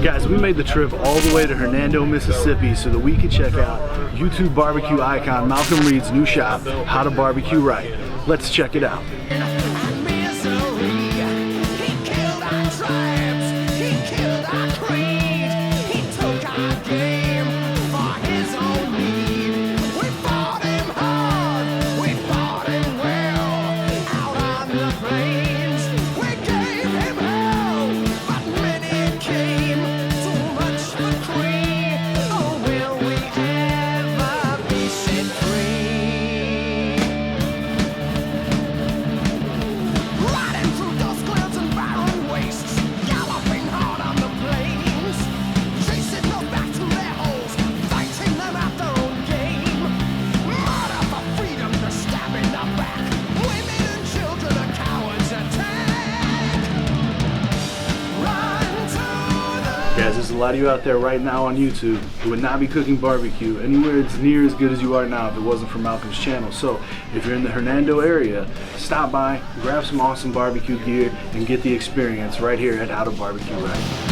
Guys, we made the trip all the way to Hernando, Mississippi so that we could check out YouTube barbecue icon Malcom Reed's new shop, How to Barbecue Right. Let's check it out. Guys, there's a lot of you out there right now on YouTube who would not be cooking barbecue anywhere as near as good as you are now if it wasn't for Malcom's channel. So if you're in the Hernando area, stop by, grab some awesome barbecue gear, and get the experience right here at How to Barbecue Right.